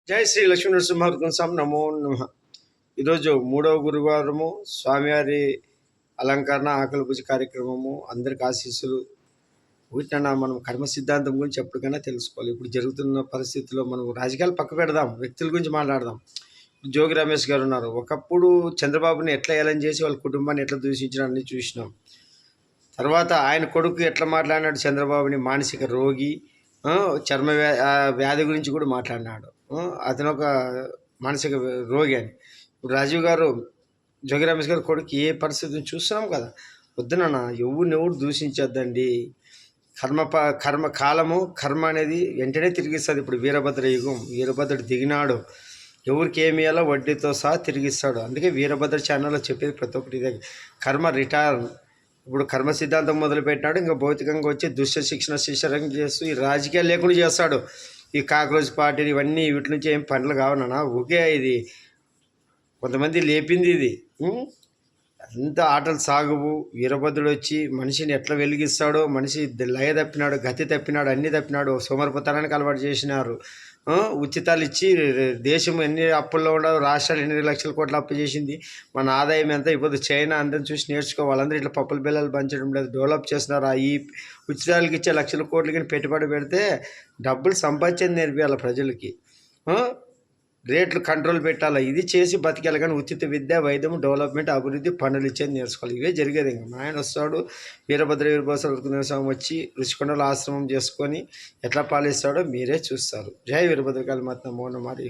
జై శ్రీ లక్ష్మీ నరసింహ నమో నమ. ఈరోజు 3వ గురువారము, స్వామివారి అలంకరణ ఆకలి పూజ కార్యక్రమము. అందరికి ఆశీస్సులు. వీటిన మనం కర్మ సిద్ధాంతం గురించి ఎప్పటికైనా తెలుసుకోవాలి. ఇప్పుడు జరుగుతున్న పరిస్థితుల్లో మనం రాజకీయాలు పక్క పెడదాం, వ్యక్తుల గురించి మాట్లాడదాం. జోగి రమేష్ గారు ఉన్నారు. ఒకప్పుడు చంద్రబాబుని ఎట్లా ఏలం చేసి వాళ్ళ కుటుంబాన్ని ఎట్లా దూషించిన అన్ని చూసినాం. తర్వాత ఆయన కొడుకు ఎట్లా మాట్లాడినాడు, చంద్రబాబుని మానసిక రోగి, చర్మ వ్యాధి గురించి కూడా మాట్లాడినాడు. అతను ఒక మానసిక రోగి అని. ఇప్పుడు రాజీవ్ గారు, జోగి రమేష్ గారు కొడుకు ఏ పరిస్థితిని చూస్తున్నాం కదా. వద్దునన్న ఎవరు దూషించొద్దండి. కర్మ కాలము కర్మ అనేది వెంటనే తిరిగిస్తుంది. ఇప్పుడు వీరభద్ర యుగం, వీరభద్రుడు దిగినాడు. ఎవరికి ఏమి ఇవ్వాలో వడ్డీతో సహా తిరిగిస్తాడు. అందుకే వీరభద్ర ఛానల్లో చెప్పేది ప్రతి ఒక్కటి ఇదే, కర్మ రిటర్న్. ఇప్పుడు కర్మ సిద్ధాంతం మొదలుపెట్టినాడు. ఇంకా భౌతికంగా వచ్చి దుష్ట శిక్షణ శిక్షణ చేస్తూ ఈ రాజకీయాలు లేకుండా చేస్తాడు. ఈ కాక్రోచ్ పార్టీలు ఇవన్నీ వీటి నుంచి ఏం పనులు కావనా. ఓకే, ఇది కొంతమంది లేపింది. ఇది అంత ఆటలు సాగువు. వీరభద్రుడు వచ్చి మనిషిని ఎట్లా వెలిగిస్తాడో, మనిషి లయ తప్పినాడు, గతి తప్పినాడు, అన్నీ తప్పినాడు. సోమరిపోతనానికి అలవాటు చేసినారు. ఉచితాలు ఇచ్చి దేశం ఎన్ని అప్పుల్లో ఉండదు, రాష్ట్రాలు ఎన్ని లక్షల కోట్లు అప్పు చేసింది. మన ఆదాయం ఎంత. ఇప్పుడు చైనా అందరిని చూసి నేర్చుకోవాలి. అందరూ ఇట్లా పప్పుల బిల్లలు పంచడం లేదు, డెవలప్ చేస్తున్నారు. ఈ ఉచితాలకి ఇచ్చే లక్షల కోట్లు కానీ పెట్టుబడి పెడితే డబ్బులు సంపాదించేది నేర్పియాలి ప్రజలకి. రేట్లు కంట్రోల్ పెట్టాలి. ఇది చేసి బతికేయాలి. కానీ ఉచిత విద్య, వైద్యం, డెవలప్మెంట్, అభివృద్ధి, పనులు ఇచ్చేది నేర్చుకోవాలి. ఇవే జరిగేది. ఇంకా మా ఆయన వస్తాడు, వీరభద్ర స్వామి వచ్చి ఋషికొండలో ఆశ్రమం చేసుకొని ఎట్లా పాలిస్తాడో మీరే చూస్తారు. జై వీరభద్రకాళి మాత నమో నమః.